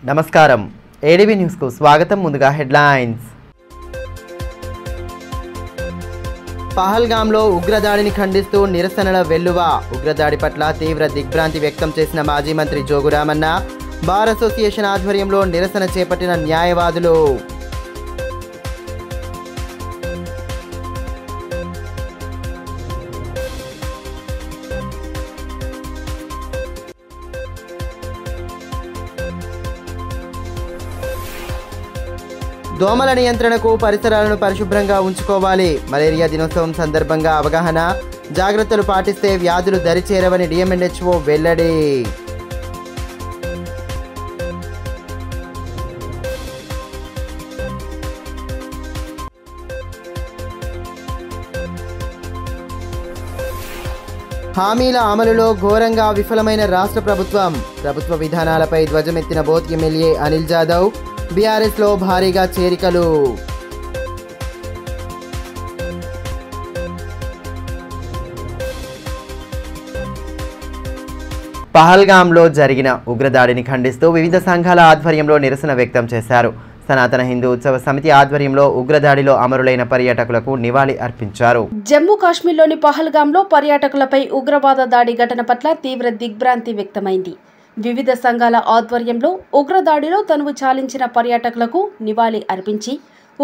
నమస్కారం ADB news కు స్వాగతం. ముందుగా హెడ్లైన్స్. పహల్గామ్లో ఉగ్రదాడిని ఖండిస్తూ నిరసనల వెల్లువ. ఉగ్రదాడి పట్ల తీవ్ర దిగ్భ్రాంతి వ్యక్తం చేసిన మాజీ మంత్రి జోగు రామన్న. బార్ అసోసియేషన్ ఆధ్వర్యంలో నిరసన చేపట్టిన న్యాయవాదులు. దోమల నియంత్రణకు పరిసరాలను పరిశుభ్రంగా ఉంచుకోవాలి. మలేరియా దినోత్సవం సందర్భంగా అవగాహన. జాగ్రత్తలు పాటిస్తే వ్యాధులు దరిచేరవని డిఎంఎన్హెచ్ఓ వెల్లడి. హామీల అమలులో ఘోరంగా విఫలమైన రాష్ట్ర ప్రభుత్వం. ప్రభుత్వ విధానాలపై ధ్వజమెత్తిన బోత్ ఎమ్మెల్యే అనిల్ జాదవ్. బీఆర్ఎస్లో భారీగా చేరికలు. పహల్గామ్లో జరిగిన ఉగ్రదాడిని ఖండిస్తూ వివిధ సంఘాల ఆధ్వర్యంలో నిరసన వ్యక్తం చేశారు. సనాతన హిందూ ఉత్సవ సమితి ఆధ్వర్యంలో ఉగ్రదాడిలో అమరులైన పర్యాటకులకు నివాళి అర్పించారు. జమ్మూ కాశ్మీర్లోని పహల్గామ్లో పర్యాటకులపై ఉగ్రవాద దాడి ఘటన పట్ల తీవ్ర దిగ్భ్రాంతి వ్యక్తమైంది. వివిధ సంఘాల ఆధ్వర్యంలో ఉగ్రదాడిలో తనువు చాలించిన పర్యాటకులకు నివాళి అర్పించి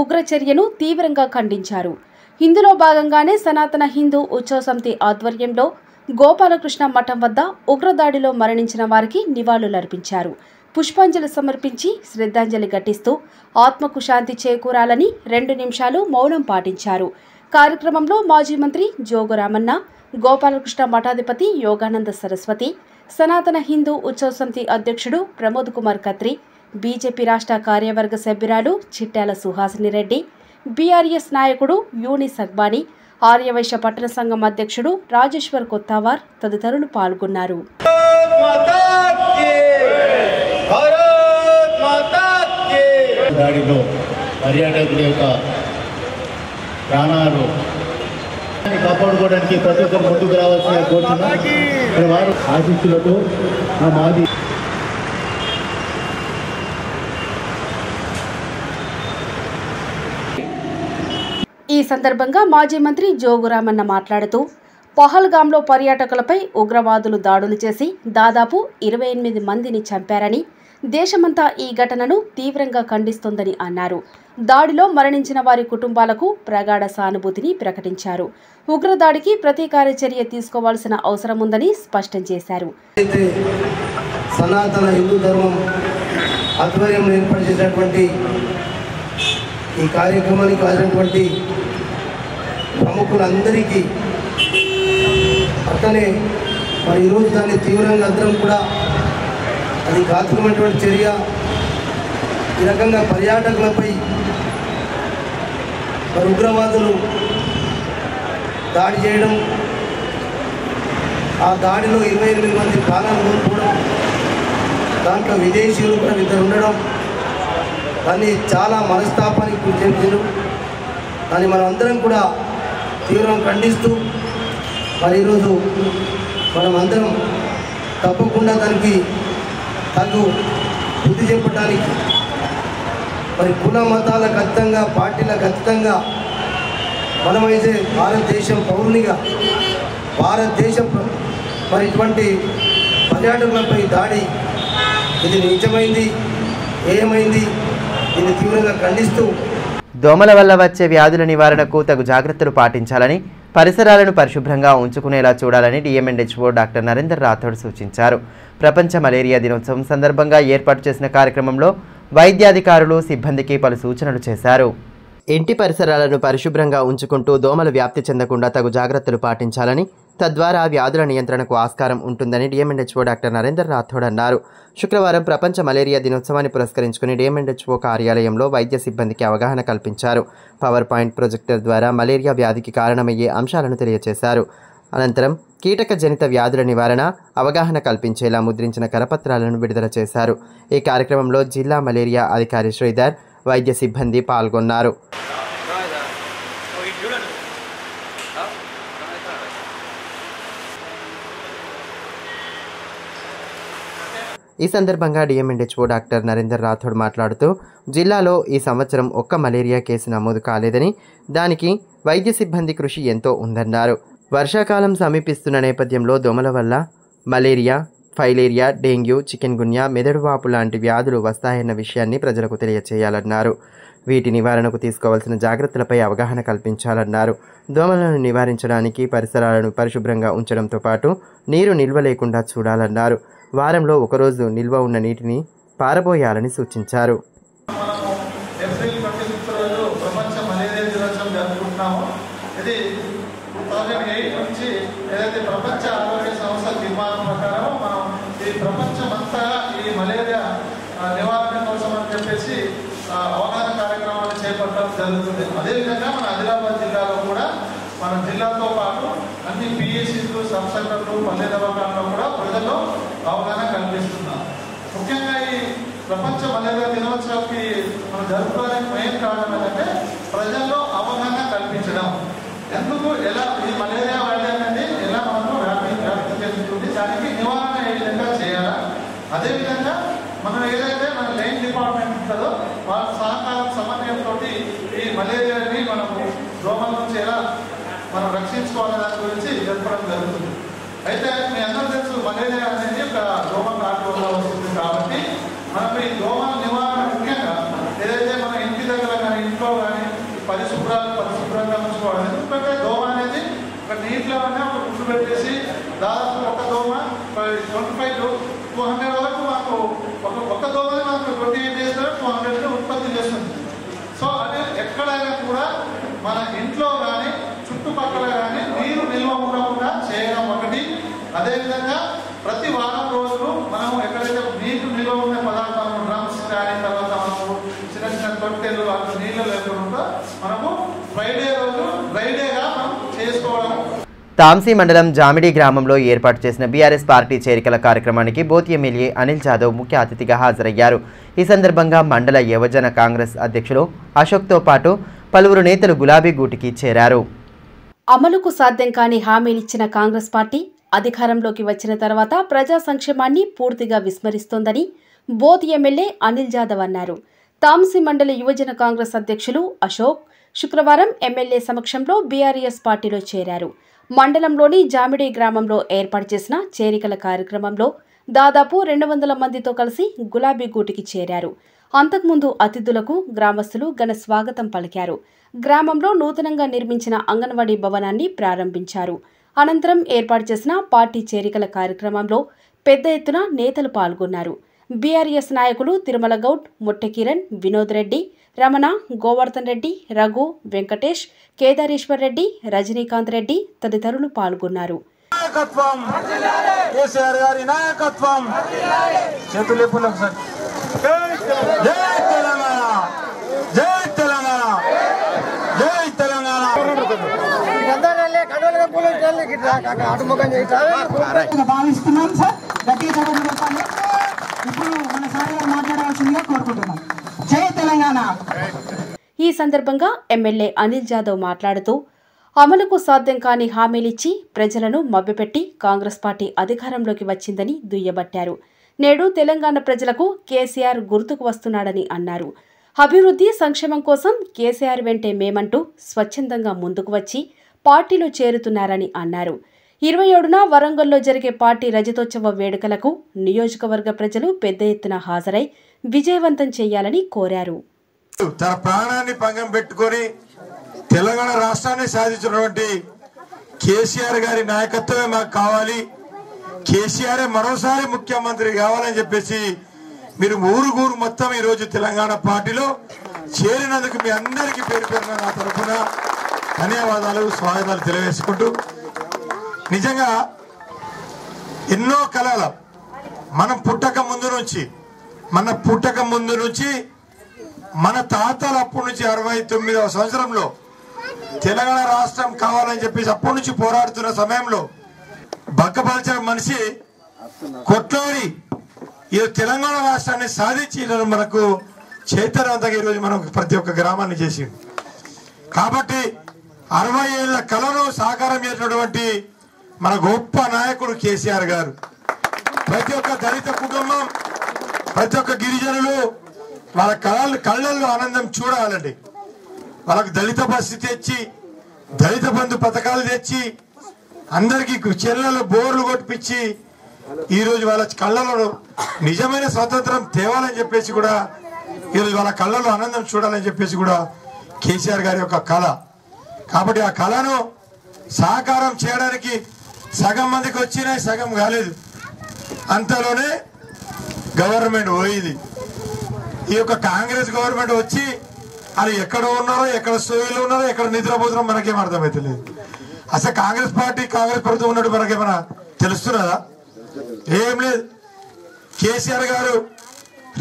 ఉగ్రచర్యను తీవ్రంగా ఖండించారు. ఇందులో భాగంగానే సనాతన హిందూ ఉత్సవ సమితి ఆధ్వర్యంలో గోపాలకృష్ణ మఠం వద్ద ఉగ్రదాడిలో మరణించిన వారికి నివాళులర్పించారు. పుష్పాంజలి సమర్పించి శ్రద్ధాంజలి ఘటిస్తూ ఆత్మకు శాంతి చేకూరాలని 2 నిమిషాలు మౌనం పాటించారు. కార్యక్రమంలో మాజీ మంత్రి జోగు రామన్న, గోపాలకృష్ణ మఠాధిపతి యోగానంద సరస్వతి, సనాతన హిందూ ఉత్సవ సమితి అధ్యక్షుడు ప్రమోద్ కుమార్ ఖత్రి, బీజేపీ రాష్ట్ర కార్యవర్గ సభ్యురాలు చిట్యాల సుహాసిని రెడ్డి, బీఆర్ఎస్ నాయకుడు యూనిస్ అక్బానీ, ఆర్యవైశ్య పట్టణ సంఘం అధ్యక్షుడు రాజేశ్వర్ కొత్తావార్ తదితరులు పాల్గొన్నారు. దాడిలో పర్యాటకుల యొక్క ప్రాణాలు కాపాడుకోవడానికి ప్రతి ఒక్కరు ముందుకు రావాల్సిన కోరుతున్నాం. వారు ఆశీస్సులతో ఆ మాది ఈ సందర్భంగా మాజీ మంత్రి జోగు రామన్న మాట్లాడుతూ పహల్గామ్లో పర్యాటకులపై ఉగ్రవాదులు దాడులు చేసి దాదాపు 28 మందిని చంపారని, దేశమంతా ఈ ఘటనను తీవ్రంగా ఖండిస్తోందని అన్నారు. దాడిలో మరణించిన వారి కుటుంబాలకు ప్రగాఢ సానుభూతిని ప్రకటించారు. ఉగ్రదాడికి ప్రతీకార చర్య తీసుకోవాల్సిన అవసరం ఉందని స్పష్టం చేశారు. సనాతన హిందూ ధర్మం ఆధ్వర్యంలో ఏర్పాటు చేసినటువంటి ఈ కార్యక్రమానికి వచ్చినటువంటి ప్రముఖులందరికీ అట్లనే మరి ఈరోజు దాన్ని తీవ్రంగా అందరం కూడా అది ఘాతుకమైనటువంటి చర్య. ఈ రకంగా పర్యాటకులపై మరి ఉగ్రవాదులు దాడి చేయడం, ఆ దాడిలో 28 మంది ప్రాణాలు కోల్పోవడం, దాంట్లో విదేశీయులు కూడా 2 ఉండడం, దాన్ని చాలా మనస్తాపానికి గురి చేశారు. దాన్ని మనం అందరం కూడా తీవ్రంగా ఖండిస్తూ మరి ఈరోజు మనం అందరం తప్పకుండా దానికి తగు బుద్ధి చెప్పడానికి మరి కుల మతాలకు అతీతంగా, పార్టీలకు అతీతంగా మనమైతే భారతదేశం పౌరునిగా భారతదేశం మరి ఇటువంటి పర్యాటకులపై దాడి ఇది నిజమైంది, ఏమైంది, దీన్ని తీవ్రంగా ఖండిస్తూ దోమల వల్ల వచ్చే వ్యాధుల నివారణకు తగు జాగ్రత్తలు పాటించాలని, పరిసరాలను పరిశుభ్రంగా ఉంచుకునేలా చూడాలని డిఎంఎన్హెచ్ఓ డాక్టర్ నరేందర్ రాథోడ్ సూచించారు. ప్రపంచ మలేరియా దినోత్సవం సందర్భంగా ఏర్పాటు చేసిన కార్యక్రమంలో వైద్యాధికారులు సిబ్బందికి పలు సూచనలు చేశారు. ఇంటి పరిసరాలను పరిశుభ్రంగా ఉంచుకుంటూ దోమలు వ్యాప్తి చెందకుండా తగు జాగ్రత్తలు పాటించాలని, తద్వారా వ్యాధుల నియంత్రణకు ఆస్కారం ఉంటుందని డిఎంఎన్హెచ్ఓ డాక్టర్ నరేందర్ రాథోడ్ అన్నారు. శుక్రవారం ప్రపంచ మలేరియా దినోత్సవాన్ని పురస్కరించుకుని డిఎంఎన్హెచ్ఓ కార్యాలయంలో వైద్య సిబ్బందికి అవగాహన కల్పించారు. పవర్ పాయింట్ ప్రొజెక్టర్ ద్వారా మలేరియా వ్యాధికి కారణమయ్యే అంశాలను తెలియజేశారు. అనంతరం కీటక జనిత వ్యాధుల నివారణ అవగాహన కల్పించేలా ముద్రించిన కరపత్రాలను విడుదల చేశారు. ఈ కార్యక్రమంలో జిల్లా మలేరియా అధికారి శ్రీధర్, వైద్య సిబ్బంది పాల్గొన్నారు. ఈ సందర్భంగా డిఎంఎన్హెచ్ఓ డాక్టర్ నరేందర్ రాథోడ్ మాట్లాడుతూ జిల్లాలో ఈ సంవత్సరం ఒక్క మలేరియా కేసు నమోదు కాలేదని, దానికి వైద్య సిబ్బంది కృషి ఎంతో ఉందన్నారు. వర్షాకాలం సమీపిస్తున్న నేపథ్యంలో దోమల వల్ల మలేరియా, ఫైలేరియా, డెంగ్యూ, చికెన్ గున్యా, మెదడువాపు లాంటి వ్యాధులు వస్తాయన్న విషయాన్ని ప్రజలకు తెలియచేయాలన్నారు. వీటి నివారణకు తీసుకోవాల్సిన జాగ్రత్తలపై అవగాహన కల్పించాలన్నారు. దోమలను నివారించడానికి పరిసరాలను పరిశుభ్రంగా ఉంచడంతో పాటు నీరు నిల్వ లేకుండా చూడాలన్నారు. వారంలో ఒకరోజు నిల్వ ఉన్న నీటిని పారబోయాలని సూచించారు. ఏప్రిల్ 26 రోజు ప్రపంచ మలేరియా దినోత్సవం జరుపుకుంటున్నాము. ఇది 2008 నుంచి ఏదైతే ప్రపంచ ఆరోగ్య సంస్థ తీర్మానం ప్రకారం మనం ఈ ప్రపంచమంతా ఈ మలేరియా నివారణ కోసం అని చెప్పేసి అవగాహన కార్యక్రమాలు చేపట్టడం జరుగుతుంది. అదేవిధంగా మన ఆదిలాబాద్ జిల్లాలో కూడా మన జిల్లాతో పాటు అన్ని పిఎస్సీలు, సబ్ సెంటర్లు, పల్లె దవాఖానలో కూడా ప్రజల్లో అవగాహన కల్పిస్తున్నాం. ముఖ్యంగా ఈ ప్రపంచ మలేరియా దినోత్సవానికి మనం జరుపుకోవడానికి మెయిన్ కారణం ఏంటంటే ప్రజల్లో అవగాహన కల్పించడం. ఎందుకు, ఎలా ఈ మలేరియా వ్యాధి అనేది ఎలా మనకు వ్యాప్తి చెందుతుంది, దానికి నివారణ ఏ విధంగా చేయాలా, అదేవిధంగా మనం ఏదైతే మన లైన్ డిపార్ట్మెంట్ ఉంటుందో వాళ్ళ సహకారం సమన్వయంతో ఈ మలేరియాని మనము దోమల నుంచి ఎలా మనం రక్షించుకోవాలనే దాని గురించి జరపడం జరుగుతుంది. అయితే మీ అందరూ తెలుసు, మలేరియా అనేది ఒక దోమ కాటు వల్ల వస్తుంది. కాబట్టి మనం ఈ దోమల నివారణ ముఖ్యంగా ఏదైతే మన ఇంటి దగ్గర కానీ ఇంట్లో కానీ పరిశుభ్రంగా ఉంచుకోవాలి. ఎందుకంటే దోమ అనేది ఒక నీటిలోనే ఒక గుడ్డు పెట్టేసి దాదాపు ఒక దోమ 25 to 200 వరకు మాకు ఒక దోమని మనకు 28 days 200 ఉత్పత్తి చేస్తుంది. సో అదే ఎక్కడైనా కూడా మన ఇంట్లో కానీ చుట్టుపక్కల కానీ నీరు నిల్వ ఉండకుండా చేయడం ఒకటి. అదేవిధంగా ప్రతి వారం రోజులు మనం ఎక్కడైతే నీరు నిల్వ ఉండే పదార్థాలు, డ్రమ్స్ కానీ, తర్వాత మనము చిన్న చిన్న తొట్టెలు అట్లా నీళ్ళు లేకుండా మనము ఫ్రైడే రోజు డ్రైడేగా మనం చేసుకోవడం. తాంసీ మండలం జామిడి గ్రామంలో ఏర్పాటు చేసిన బీఆర్ఎస్ పార్టీ చేరికల కార్యక్రమానికి బోత్ ఎమ్మెల్యే అనిల్ జాదవ్ ముఖ్య అతిథిగా హాజరయ్యారు. ఈ సందర్భంగా మండల యువజన కాంగ్రెస్ అధ్యక్షులు అశోక్తో పాటు పలువురు నేతలు గులాబీ గూటికి చేరారు. అమలుకు సాధ్యం కాని హామీలిచ్చిన కాంగ్రెస్ పార్టీ అధికారంలోకి వచ్చిన తర్వాత ప్రజా సంక్షేమాన్ని పూర్తిగా విస్మరిస్తోందని బోత్ ఎమ్మెల్యే అనిల్ జాదవ్ అన్నారు. తాంసీ మండల యువజన కాంగ్రెస్ అధ్యక్షులు అశోక్ శుక్రవారం ఎమ్మెల్యే సమక్షంలో బీఆర్ఎస్ పార్టీలో చేరారు. మండలంలోని జామిడి గ్రామంలో ఏర్పాటు చేసిన చేరికల కార్యక్రమంలో దాదాపు 200 మందితో కలిసి గులాబీ గూటికి చేరారు. అంతకుముందు అతిథులకు గ్రామస్తులు ఘన స్వాగతం పలికారు. గ్రామంలో నూతనంగా నిర్మించిన అంగన్వాడీ భవనాన్ని ప్రారంభించారు. అనంతరం ఏర్పాటు చేసిన పార్టీ చేరికల కార్యక్రమంలో పెద్ద ఎత్తున నేతలు పాల్గొన్నారు. బీఆర్ఎస్ నాయకులు తిరుమల గౌడ్, ముట్టె కిరణ్, వినోద్ రెడ్డి, రమణ, గోవర్ధన్ రెడ్డి, రఘు, వెంకటేష్, కేదారేశ్వర్ రెడ్డి, రజనీకాంత్ రెడ్డి తదితరులు పాల్గొన్నారు. ఈ సందర్భంగా ఎమ్మెల్యే అనిల్ జాదవ్ మాట్లాడుతూ అమలుకు సాధ్యం కాని హామీలిచ్చి ప్రజలను మభ్యపెట్టి కాంగ్రెస్ పార్టీ అధికారంలోకి వచ్చిందని దుయ్యబట్టారు. నేడు తెలంగాణ ప్రజలకు కేసీఆర్ గుర్తుకు వస్తున్నాడని అన్నారు. అభివృద్ధి సంక్షేమం కోసం కేసీఆర్ వెంటే మేమంటూ స్వచ్ఛందంగా ముందుకు వచ్చి పార్టీలో చేరుతున్నారని అన్నారు. 27న వరంగల్లో జరిగే పార్టీ రజతోత్సవ వేడుకలకు నియోజకవర్గ ప్రజలు పెద్ద ఎత్తున హాజరై విజయవంతం చేయాలని కోరారు. తన ప్రాణాన్ని పంగం పెట్టుకొని తెలంగాణ రాష్ట్రాన్ని సాధించినటువంటి కేసీఆర్ గారి నాయకత్వమే మాకు కావాలి, కేసీఆర్ మరోసారి ముఖ్యమంత్రి కావాలని చెప్పేసి మీరు ఊరు మొత్తం ఈరోజు తెలంగాణ పార్టీలో చేరినందుకు మీ అందరికీ పేరు పేరున నా తరఫున ధన్యవాదాలు, స్వాగతాలు తెలియజేసుకుంటూ, నిజంగా ఎన్నో కళలు మనం పుట్టక ముందు నుంచి మన తాతలు అప్పటి నుంచి 69వ సంవత్సరంలో తెలంగాణ రాష్ట్రం కావాలని చెప్పేసి అప్పటి నుంచి పోరాడుతున్న సమయంలో బక్కపల్చిన మనిషి కొట్లాడి ఈ తెలంగాణ రాష్ట్రాన్ని సాధించి మనకు చైతన్యవంతంగా ఈరోజు మనం ప్రతి ఒక్క గ్రామాన్ని చేసింది. కాబట్టి 60 ఏళ్ల కళను సాకారం చేసినటువంటి మన గొప్ప నాయకుడు కేసీఆర్ గారు ప్రతి ఒక్క దళిత కుటుంబం ప్రతి ఒక్క గిరిజనులు వాళ్ళ కళ్ళల్లో ఆనందం చూడాలండి. వాళ్ళకు దళిత బస్సు తెచ్చి, దళిత బంధు పథకాలు తెచ్చి, అందరికీ చెల్లెలు బోర్లు కొట్టిపించి ఈరోజు వాళ్ళ కళ్ళలో నిజమైన స్వాతంత్రం తేవాలని చెప్పేసి కూడా, ఈరోజు వాళ్ళ కళ్ళలో ఆనందం చూడాలని చెప్పేసి కూడా కేసీఆర్ గారి యొక్క కళ. కాబట్టి ఆ కళను సాకారం చేయడానికి సగం మందికి వచ్చినాయి, సగం కాలేదు. అంతలోనే గవర్నమెంట్ పోయింది. ఈ యొక్క కాంగ్రెస్ గవర్నమెంట్ వచ్చి అది ఎక్కడ ఉన్నారో, ఎక్కడ సోయిలో ఉన్నారో, ఎక్కడ నిద్రపోతున్నారో మనకేం అర్థమవుతలేదు. అసలు కాంగ్రెస్ పార్టీ, కాంగ్రెస్ ప్రభుత్వం ఉన్నట్టు మనకేమైనా తెలుస్తున్నదా? ఏం లేదు. కేసీఆర్ గారు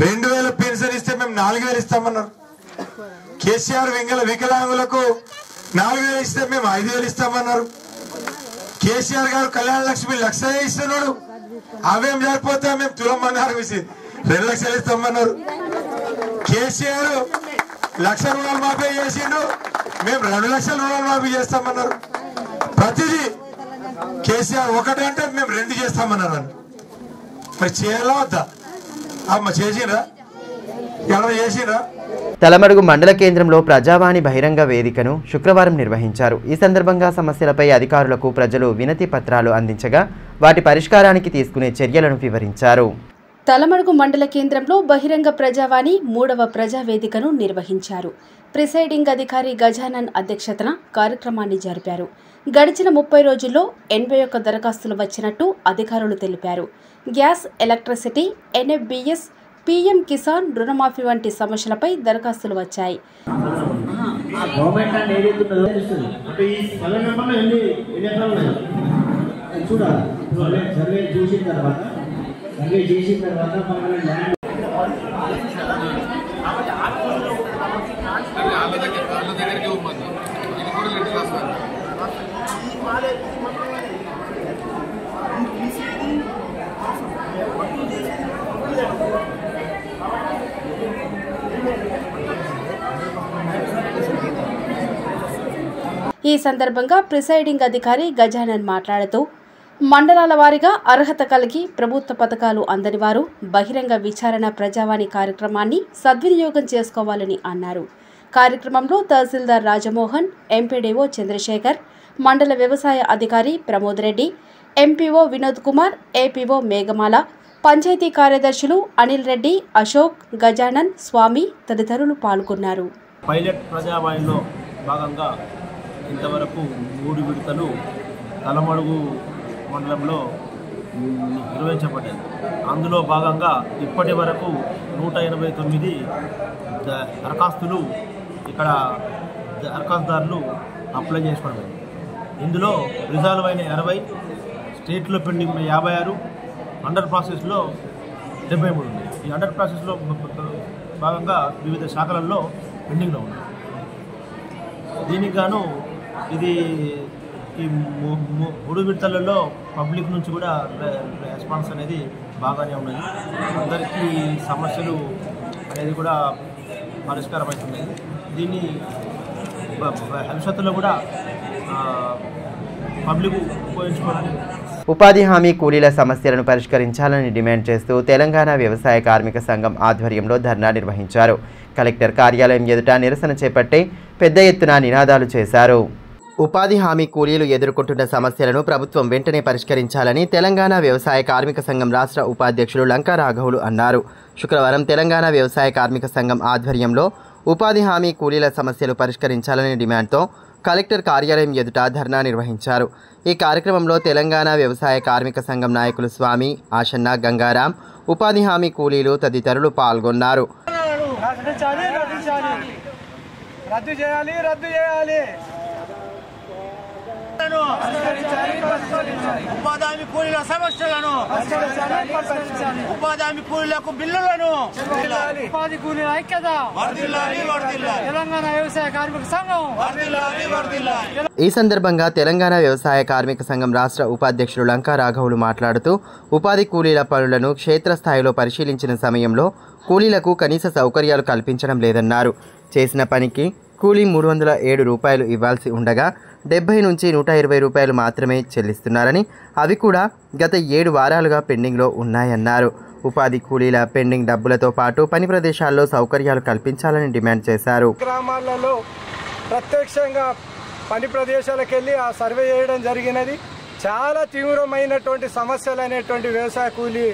2000 పెన్షన్ ఇస్తే మేము 4000 ఇస్తామన్నారు. కేసీఆర్ వికలాంగులకు 4000 ఇస్తే మేము 5000 ఇస్తామన్నారు. కేసీఆర్ గారు కళ్యాణ లక్ష్మి 1,00,000 ఇస్తున్నాడు. అవేం సరిపోతే మేము తులం బంగారం ఇచ్చి 2 లక్షలు ఇస్తామన్నారు. కేసీఆర్ 1,00,000 రుణాలు మాఫీ చేసిండు, మేము 2 లక్షల రుణాలు మాఫీ చేస్తామన్నారు. ప్రతిదీ కేసీఆర్ ఒకటంటే మేము 2 చేస్తామన్నారు. మరి చేయాలా వద్దా? అమ్మ చేసిండ్రా? ఎవరైనా చేసిండ్రా? తలమడుగు మండల కేంద్రంలో ప్రజావాణి బహిరంగ వేదికను శుక్రవారం నిర్వహించారు. ఈ సందర్భంగా సమస్యలపై అధికారులకు ప్రజలు వినతి పత్రాలు అందించగా వాటి పరిష్కారానికి తీసుకునే చర్యలను వివరించారు. తలమడుగు మండల కేంద్రంలో బహిరంగ ప్రజావాణి 3వ ప్రజావేదికను నిర్వహించారు. ప్రిసైడింగ్ అధికారి గజానన్ అధ్యక్షతన కార్యక్రమాన్ని జరిపారు. గడిచిన 30 రోజుల్లో 81 దరఖాస్తులు వచ్చినట్టు అధికారులు తెలిపారు. గ్యాస్, ఎలక్ట్రిసిటీ, ఎన్ఎఫ్బిఎస్, పీఎం కిసాన్ రుణమాఫీ వంటి సమస్యలపై దరఖాస్తులు వచ్చాయి. ఈ సందర్భంగా ప్రిసైడింగ్ అధికారి గజానన్ మాట్లాడుతూ మండలాల వారీగా అర్హత కలిగి ప్రభుత్వ పథకాలు అందని వారు బహిరంగ విచారణ ప్రజావాణి కార్యక్రమాన్ని సద్వినియోగం చేసుకోవాలని అన్నారు. కార్యక్రమంలో తహసీల్దార్ రాజమోహన్, ఎంపీడీఓ చంద్రశేఖర్, మండల వ్యవసాయ అధికారి ప్రమోద్ రెడ్డి, ఎంపీఓ వినోద్ కుమార్, ఏపీఓ మేఘమాల, పంచాయతీ కార్యదర్శులు అనిల్ రెడ్డి, అశోక్, గజానన్, స్వామి తదితరులు పాల్గొన్నారు. పైలట్ ప్రజావాణిలో భాగంగా ఇంతవరకు 3 విడతలు తలమడుగు మండలంలో నిర్వహించబడ్డాయి. అందులో భాగంగా ఇప్పటి వరకు 189 దరఖాస్తులు ఇక్కడ దరఖాస్తుదారులు అప్లై చేసుకోవడం. ఇందులో రిజాల్వ్ అయిన 60, స్టేట్లో పెండింగ్ 56, అండర్ ప్రాసెస్లో 73 ఉన్నాయి. ఈ అండర్ ప్రాసెస్లో భాగంగా వివిధ శాఖలలో పెండింగ్లో ఉన్నాయి. దీనికి గాను ఇది ఈ 3 విడతలలో పబ్లిక్ నుంచి కూడా రెస్పాన్స్ అనేది బాగానే ఉన్నది. అందరికీ సమస్యలు అనేది కూడా పరిష్కారం అవుతున్నాయి. దీన్ని భవిష్యత్తులో కూడా పబ్లిక్ ఉపయోగించుకోవడానికి ఉపాధి హామీ కూలీల సమస్యలను పరిష్కరించాలని డిమాండ్ చేస్తూ తెలంగాణ వ్యవసాయ కార్మిక సంఘం ఆధ్వర్యంలో ధర్నా నిర్వహించారు. కలెక్టర్ కార్యాలయం ఎదుట నిరసన చేపట్టి పెద్ద ఎత్తున నినాదాలు చేశారు. ఉపాధి హామీ కూలీలు ఎదుర్కొంటున్న సమస్యలను ప్రభుత్వం వెంటనే పరిష్కరించాలని తెలంగాణ వ్యవసాయ కార్మిక సంఘం రాష్ట్ర ఉపాధ్యక్షులు లంకా రాఘవులు అన్నారు. శుక్రవారం తెలంగాణ వ్యవసాయ కార్మిక సంఘం ఆధ్వర్యంలో ఉపాధి హామీ కూలీల సమస్యలు పరిష్కరించాలనే డిమాండ్తో కలెక్టర్ కార్యాలయం ఎదుట ధర్నా నిర్వహించారు. ఈ కార్యక్రమంలో తెలంగాణ వ్యవసాయ కార్మిక సంఘం నాయకులు స్వామి, ఆశన్న, గంగారాం, ఉపాధి హామీ కూలీలు తదితరులు పాల్గొన్నారు. ఉపాధి హామీ కూలీల సమస్యలను, ఉపాధి హామీ కూలీలకు బిల్లులను, ఉపాధి కూలీల ఐక్యత, తెలంగాణ వ్యవసాయ కార్మిక సంఘం. ఈ సందర్భంగా తెలంగాణ వ్యవసాయ కార్మిక సంఘం రాష్ట్ర ఉపాధ్యక్షులు లంకా రాఘవులు మాట్లాడుతూ ఉపాధి కూలీల పనులను క్షేత్రస్థాయిలో పరిశీలించిన సమయంలో కూలీలకు కనీస సౌకర్యాలు కల్పించడం లేదన్నారు. చేసిన పనికి కూలీ 307 రూపాయలు ఇవ్వాల్సి ఉండగా 70 నుంచి 120 రూపాయలు మాత్రమే చెల్లిస్తున్నారని, అవి కూడా గత 7 వారాలుగా పెండింగ్లో ఉన్నాయన్నారు. ఉపాధి కూలీల పెండింగ్ డబ్బులతో పాటు పని ప్రదేశాల్లో సౌకర్యాలు కల్పించాలని డిమాండ్ చేశారు. గ్రామాలలో ప్రత్యక్షంగా పని ప్రదేశాలకు వెళ్ళి ఆ సర్వే చేయడం జరిగినది. చాలా తీవ్రమైనటువంటి సమస్యలు అనేటువంటి వ్యవసాయ కూలీ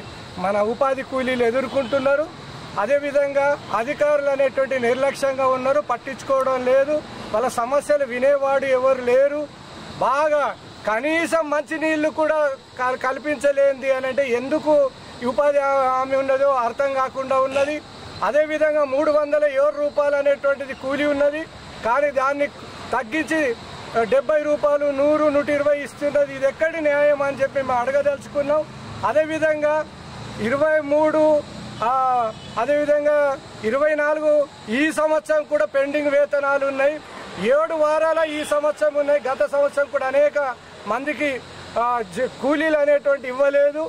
మన ఉపాధి కూలీలు ఎదుర్కొంటున్నారు. అదేవిధంగా అధికారులు అనేటువంటి నిర్లక్ష్యంగా ఉన్నారు, పట్టించుకోవడం లేదు. వాళ్ళ సమస్యలు వినేవాడు ఎవరు లేరు. బాగా కనీసం మంచినీళ్ళు కూడా కల్పించలేంది అని అంటే ఎందుకు ఉపాధి హామీ ఉన్నదో అర్థం కాకుండా ఉన్నది. అదేవిధంగా 307 రూపాయలు అనేటువంటిది కూలీ ఉన్నది, కానీ దాన్ని తగ్గించి 70 రూపాయలు 100, 120 ఇస్తున్నది. ఇది ఎక్కడి న్యాయం అని చెప్పి మేము అడగదలుచుకున్నాం. అదేవిధంగా 23 అదేవిధంగా 24 ఈ సంవత్సరం కూడా పెండింగ్ వేతనాలు ఉన్నాయి. 7 వారాల ఈ సంవత్సరం ఉన్నాయి. గత సంవత్సరం కూడా అనేక మందికి కూలీలు అనేటువంటి ఇవ్వలేదు.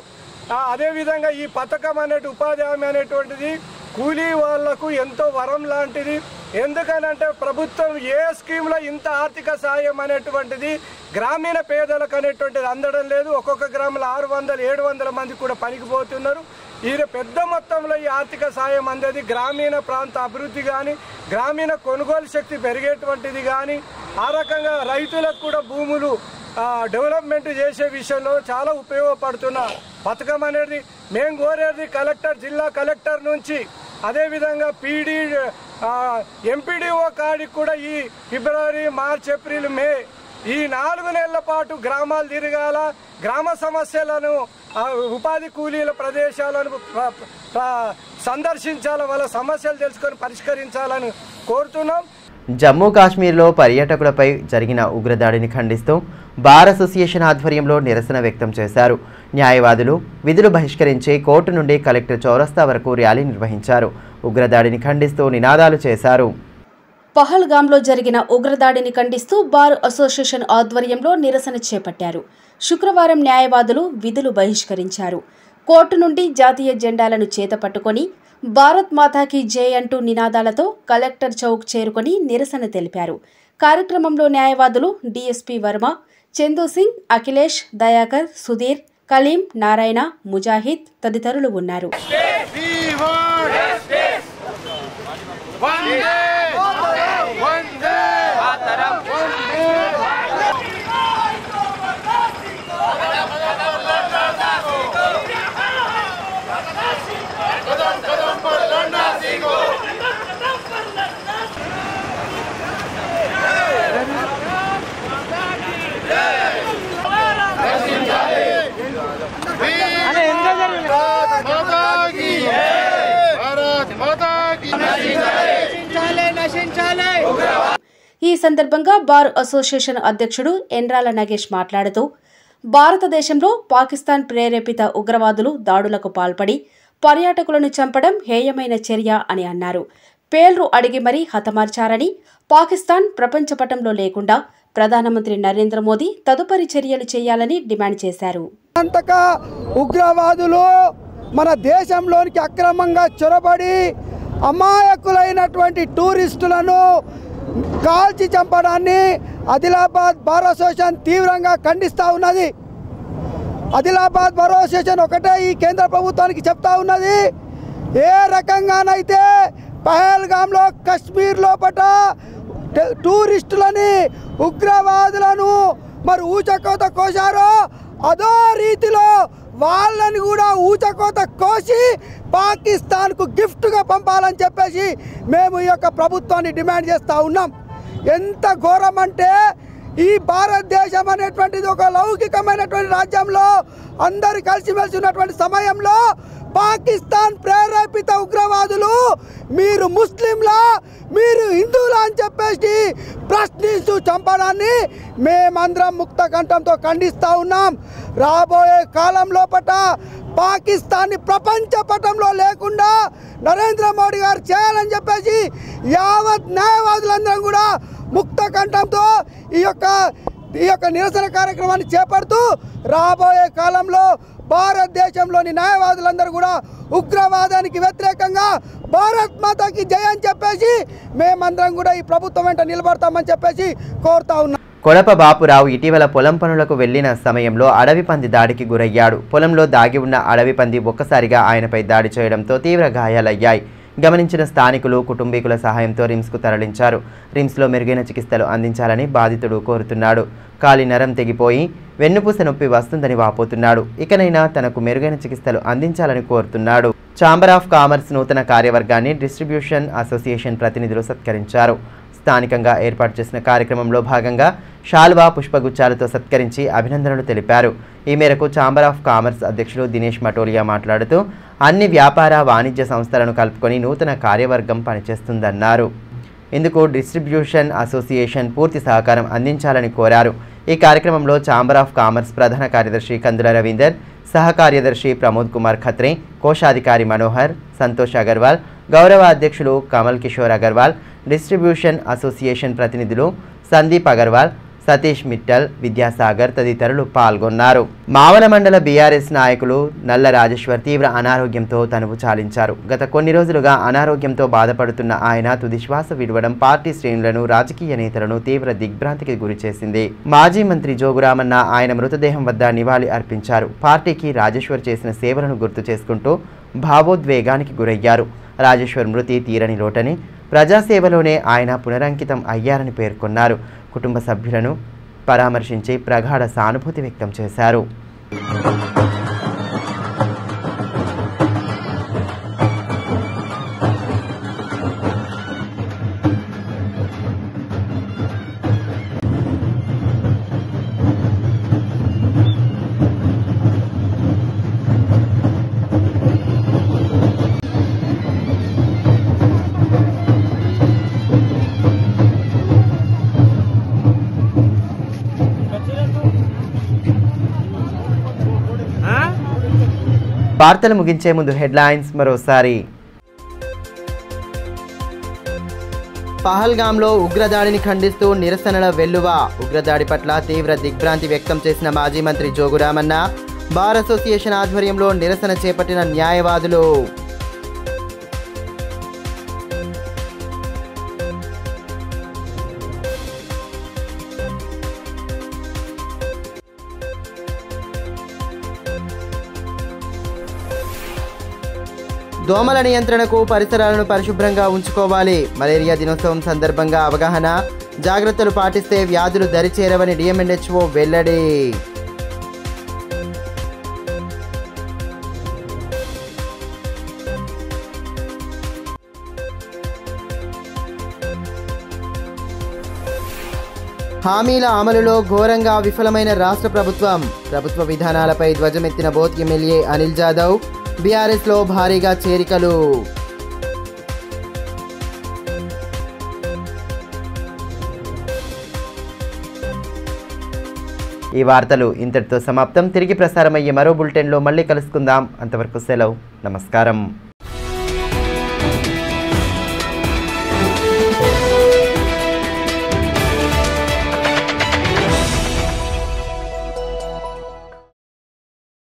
అదేవిధంగా ఈ పథకం అనేటి ఉపాధి హామీ అనేటువంటిది కూలీ వాళ్లకు ఎంతో వరం లాంటిది. ఎందుకనంటే ప్రభుత్వం ఏ స్కీమ్లో ఇంత ఆర్థిక సాయం అనేటువంటిది గ్రామీణ పేదలకు అనేటువంటిది అందడం లేదు. ఒక్కొక్క గ్రామంలో 600, 700 మంది కూడా పనికి పోతున్నారు. ఈ పెద్ద మొత్తంలో ఈ ఆర్థిక సాయం అందేది గ్రామీణ ప్రాంత అభివృద్ధి కానీ, గ్రామీణ కొనుగోలు శక్తి పెరిగేటువంటిది కానీ, ఆ రకంగా రైతులకు కూడా భూములు డెవలప్మెంట్ చేసే విషయంలో చాలా ఉపయోగపడుతున్న పథకం అనేది మేము కోరేది కలెక్టర్, జిల్లా కలెక్టర్ నుంచి, అదేవిధంగా పీడీ ఎంపీడీఓ కాడికి కూడా ఈ ఫిబ్రవరి, మార్చ్, ఏప్రిల్, మే ఈ 4 నెలల పాటు గ్రామాలు తిరగాల, గ్రామ సమస్యలను ఉపాధి కూలీల ప్రదేశాలను సందర్శించాల, వాళ్ళ సమస్యలు తెలుసుకొని పరిష్కరించాలని కోరుతున్నాం. జమ్మూ కాశ్మీర్లో పర్యాటకులపై జరిగిన ఉగ్రదాడిని ఖండిస్తూ బార్ అసోసియేషన్ ఆధ్వర్యంలో నిరసన వ్యక్తం చేశారు. న్యాయవాదులు విధులు బహిష్కరించి కోర్టు నుండి కలెక్టర్ చౌరస్తా వరకు ర్యాలీ నిర్వహించారు. ఉగ్రదాడిని ఖండిస్తూ నినాదాలు చేశారు. పహల్గామ్లో జరిగిన ఉగ్రదాడిని ఖండిస్తూ బార్ అసోసియేషన్ ఆధ్వర్యంలో నిరసన చేపట్టారు. శుక్రవారం న్యాయవాదులు విధులు బహిష్కరించారు. కోర్టు నుండి జాతీయ జెండాలను చేతపట్టుకొని భారత్ మాతాకి జై అంటూ నినాదాలతో కలెక్టర్ చౌక్ చేరుకొని నిరసన తెలిపారు. కార్యక్రమంలో న్యాయవాదులు డీఎస్పీ వర్మ, చందు సింగ్, అఖిలేష్, దయాకర్, సుధీర్, కలీం, నారాయణ, ముజాహిద్ తదితరులు ఉన్నారు. ఈ సందర్భంగా బార్ అసోసియేషన్ అధ్యక్షుడు ఎన్రాల నగేష్ మాట్లాడుతూ భారతదేశంలో పాకిస్తాన్ ప్రేరేపిత ఉగ్రవాదులు దాడులకు పాల్పడి పర్యాటకులను చంపడం హేయమైన చర్య అని అన్నారు. పేర్లు అడిగి మరీ హతమార్చారని, పాకిస్తాన్ ప్రపంచపటంలో లేకుండా ప్రధానమంత్రి నరేంద్ర మోదీ తదుపరి చర్యలు చేయాలని డిమాండ్ చేశారు. ఉగ్రవాదులు మన దేశంలోనికి అక్రమంగా చొరబడి అమాయకులైనటువంటి టూరిస్టులను కాల్చి చంపడాన్ని ఆదిలాబాద్ బార్ అసోసియేషన్ తీవ్రంగా ఖండిస్తూ ఉన్నది. ఆదిలాబాద్ బార్ అసోసియేషన్ ఒకటే ఈ కేంద్ర ప్రభుత్వానికి చెప్తా ఉన్నది, ఏ రకంగానైతే పహల్గామ్లో కశ్మీర్ లోపల టూరిస్టులని ఉగ్రవాదులను మరి ఊచకోత కోశారో అదో రీతిలో వాళ్ళని కూడా ఊచకోత కోసి పాకిస్తాన్కు గిఫ్ట్గా పంపాలని చెప్పేసి మేము ఈ యొక్క ప్రభుత్వాన్ని డిమాండ్ చేస్తూ ఉన్నాం. ఎంత ఘోరం అంటే ఈ భారతదేశం అనేటువంటిది ఒక లౌకికమైనటువంటి రాజ్యంలో అందరు కలిసిమెలిసి ఉన్నటువంటి సమయంలో పాకిస్తాన్ ప్రేరేపిత ఉగ్రవాదులు మీరు ముస్లింలా, మీరు హిందువులా అని చెప్పేసి ప్రశ్నిస్తూ చంపడాన్ని మేమందరం ముక్త కంఠంతో ఖండిస్తూ ఉన్నాం. రాబోయే కాలం లోపల పాకిస్తాన్ని ప్రపంచ పటంలో లేకుండా నరేంద్ర మోడీ గారు చేయాలని చెప్పేసి యావత్ న్యాయవాదులందరం కూడా ముక్త కంఠంతో ఈ యొక్క నిరసన కార్యక్రమాన్ని చేపడుతూ రాబోయే కాలంలో భారతదేశంలోని న్యాయవాదులందరూ కూడా ఉగ్రవాదానికి వ్యతిరేకంగా భారత్ మాతాకి జై అని చెప్పేసి మేమందరం కూడా ఈ ప్రభుత్వం వెంట నిలబడతామని చెప్పేసి కోరుతా ఉన్నాం. కొడప బాపురావు ఇటీవల పొలం పనులకు వెళ్లిన సమయంలో అడవి పంది దాడికి గురయ్యాడు. పొలంలో దాగి ఉన్న అడవి పంది ఒక్కసారిగా ఆయనపై దాడి చేయడంతో తీవ్ర గాయాలయ్యాయి. గమనించిన స్థానికులు కుటుంబీకుల సహాయంతో రిమ్స్కు తరలించారు. రిమ్స్లో మెరుగైన చికిత్సలు అందించాలని బాధితుడు కోరుతున్నాడు. కాలి నరం తెగిపోయి వెన్నుపూస నొప్పి వస్తుందని వాపోతున్నాడు. ఇకనైనా తనకు మెరుగైన చికిత్సలు అందించాలని కోరుతున్నాడు. ఛాంబర్ ఆఫ్ కామర్స్ నూతన కార్యవర్గాన్ని డిస్ట్రిబ్యూషన్ అసోసియేషన్ ప్రతినిధులు సత్కరించారు. స్థానికంగా ఏర్పాటు చేసిన కార్యక్రమంలో భాగంగా షాల్వా పుష్పగుచ్చాలతో సత్కరించి అభినందనలు తెలిపారు. ఈ మేరకు ఛాంబర్ ఆఫ్ కామర్స్ అధ్యక్షులు దినేష్ మటోలియా మాట్లాడుతూ అన్ని వ్యాపార వాణిజ్య సంస్థలను కలుపుకొని నూతన కార్యవర్గం పనిచేస్తుందన్నారు. ఇందుకు డిస్ట్రిబ్యూషన్ అసోసియేషన్ పూర్తి సహకారం అందించాలని కోరారు. ఈ కార్యక్రమంలో ఛాంబర్ ఆఫ్ కామర్స్ ప్రధాన కార్యదర్శి కందుల రవీందర్, సహకార్యదర్శి ప్రమోద్ కుమార్ ఖత్రే, కోశాధికారి మనోహర్, సంతోష్ అగర్వాల్, గౌరవ అధ్యక్షులు కమల్ కిషోర్ అగర్వాల్, డిస్ట్రిబ్యూషన్ అసోసియేషన్ ప్రతినిధులు సందీప్ అగర్వాల్, సతీష్ మిట్టల్, విద్యాసాగర్ తదితరులు పాల్గొన్నారు. మావల మండల బీఆర్ఎస్ నాయకులు నల్ల రాజేశ్వర్ తీవ్ర అనారోగ్యంతో తనువు చాలించారు. గత కొన్ని రోజులుగా అనారోగ్యంతో బాధపడుతున్న ఆయన తుదిశ్వాస విడవడం పార్టీ శ్రేణులను, రాజకీయ నేతలను తీవ్ర దిగ్భ్రాంతికి గురిచేసింది. మాజీ మంత్రి జోగురామన్న ఆయన మృతదేహం వద్ద నివాళి అర్పించారు. పార్టీకి రాజేశ్వర్ చేసిన సేవలను గుర్తు చేసుకుంటూ భావోద్వేగానికి గురయ్యారు. రాజేశ్వర్ మృతి తీరని లోటని, ప్రజాసేవలోనే ఆయన పునరంకితం అయ్యారని పేర్కొన్నారు. కుటుంబ సభ్యులను పరామర్శించి ప్రగాఢ సానుభూతి వ్యక్తం చేశారు. వార్తలు ముగించే ముందు హెడ్లైన్స్ మరోసారి. పహల్గాంలో ఉగ్రదాడిని ఖండిస్తూ నిరసనల వెల్లువ. ఉగ్రదాడి పట్ల తీవ్ర దిగ్భ్రాంతి వ్యక్తం చేసిన మాజీ మంత్రి జోగురామన్న. బార్ అసోసియేషన్ ఆధ్వర్యంలో నిరసన చేపట్టిన న్యాయవాదులు. దోమల నియంత్రణకు పరిసరాలను పరిశుభ్రంగా ఉంచుకోవాలి. మలేరియా దినోత్సవం సందర్భంగా అవగాహన, జాగ్రత్తలు పాటిస్తే వ్యాధులు దరిచేరవని డిఎంఎన్హెచ్ఓ వెల్లడి. హామీల అమలులో ఘోరంగా విఫలమైన రాష్ట్ర ప్రభుత్వం. ప్రభుత్వ విధానాలపై ధ్వజమెత్తిన బోత్ ఎమ్మెల్యే అనిల్ జాదవ్. బీఆర్ఎస్లో భారీగా చేరికలు. ఈ వార్తలు ఇంతటితో సమాప్తం. తిరిగి ప్రసారమయ్యే మరో బులెటిన్లో మళ్ళీ కలుసుకుందాం. అంతవరకు సెలవు. నమస్కారం.